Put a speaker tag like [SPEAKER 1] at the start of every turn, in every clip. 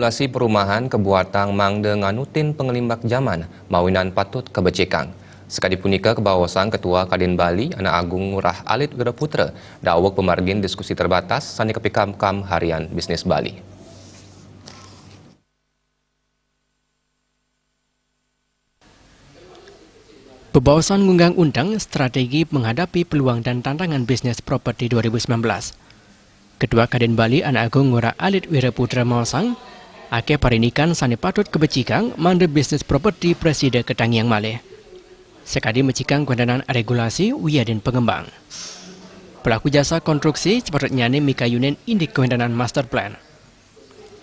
[SPEAKER 1] regulasi perumahan kebuatan mangde nganutin pengelimbak zaman mawinan patut kebecekang. Sekali punika kebawasan Ketua Kadin Bali Anak Agung Ngurah Alit Wiraputra dawek pemargin diskusi terbatas sani kepikam-kam harian bisnis Bali.
[SPEAKER 2] Pembahasan undang-undang strategi menghadapi peluang dan tantangan bisnis properti 2019. Ketua Kadin Bali Anak Agung Ngurah Alit Wiraputra mawasang, ake parinikan sani patut kebecikang mande bisnis properti presiden Ketangiang Malih. Sekadi mecikang kuandanan regulasi wiadin pengembang. Pelaku jasa konstruksi sepatutnya ni mika yunin indik kuandanan master plan.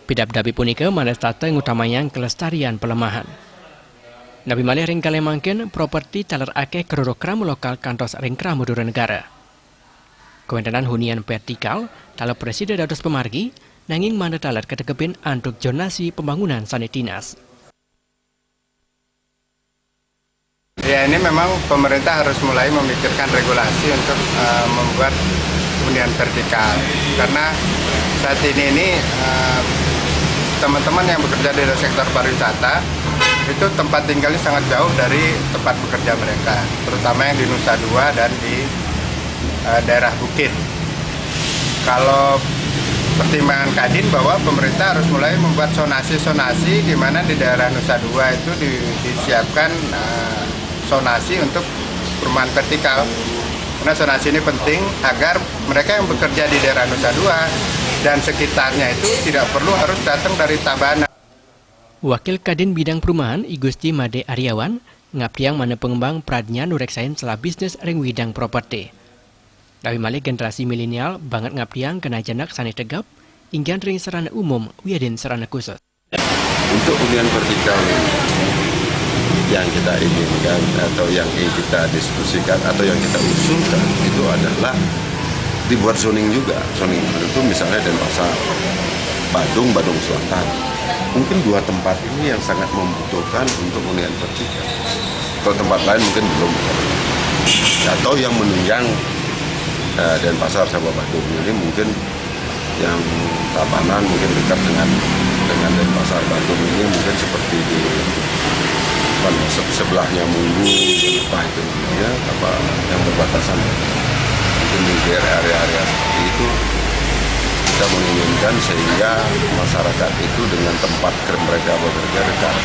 [SPEAKER 2] Pidap-dapi punika mana tata ngutamayang kelestarian pelemahan. Nabi Malih ringkale mangkin properti talar ake keruruk kramu lokal kantos ringkramu dura negara. Kewendanan hunian vertikal talar presiden dados pemargi nanging mana talar ketekepin antuk zonasi pembangunan sanitinas.
[SPEAKER 3] Ya, ini memang pemerintah harus mulai memikirkan regulasi untuk membuat hunian vertikal karena saat ini teman-teman yang bekerja di sektor pariwisata itu tempat tinggalnya sangat jauh dari tempat bekerja mereka, terutama yang di Nusa Dua dan di daerah Bukit. Kalau pertimbangan Kadin bahwa pemerintah harus mulai membuat sonasi-sonasi di mana di daerah Nusa Dua itu disiapkan sonasi untuk perumahan vertikal. Karena sonasi ini penting agar mereka yang bekerja di daerah Nusa Dua dan sekitarnya itu tidak perlu harus datang dari Tabanan.
[SPEAKER 2] Wakil Kadin Bidang Perumahan Igusti Made Aryawan ngaptiang mana pengembang pradnya nureksain setelah bisnis ring widang properti. Tapi malih generasi milenial banget ngaptiang kena janak sani tegap inggan ring sarana umum wiadin sarana khusus.
[SPEAKER 4] Untuk hunian vertikal yang kita inginkan atau yang kita diskusikan atau yang kita usulkan itu adalah dibuat zoning juga. Zoning itu misalnya Denpasar, Badung Selatan. Mungkin dua tempat ini yang sangat membutuhkan untuk hunian vertikal. Kalau tempat lain mungkin belum. Atau yang menunjang Denpasar sama Badung ini mungkin yang Tabanan mungkin dekat dengan Denpasar Badung ini mungkin seperti di sebelahnya Munggu apa itu ya apa yang berbatasan mungkin di area-area seperti itu. Kita menginginkan sehingga masyarakat itu dengan tempat mereka bekerja dekat.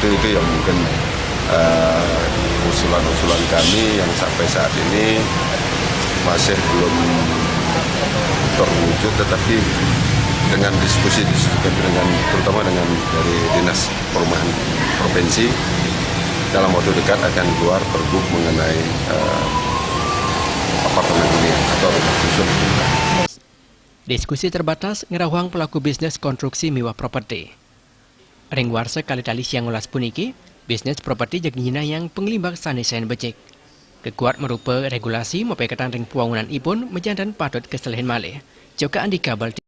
[SPEAKER 4] Itu yang mungkin usulan-usulan kami yang sampai saat ini masih belum terwujud, tetapi dengan diskusi dengan terutama dengan dari Dinas Perumahan Provinsi dalam waktu dekat akan keluar pergub mengenai apartemen hunian atau rumah susun.
[SPEAKER 2] Diskusi terbatas ngerawang pelaku bisnis konstruksi mewah properti. Ring warsa kali tali siang ulas puniki, bisnis properti jagina yang penglimbak sanisen becek. Kekuat merupa regulasi mempekatan ring puangunan ipun menjantan patut kesalahan malih. Joka Andika Balti.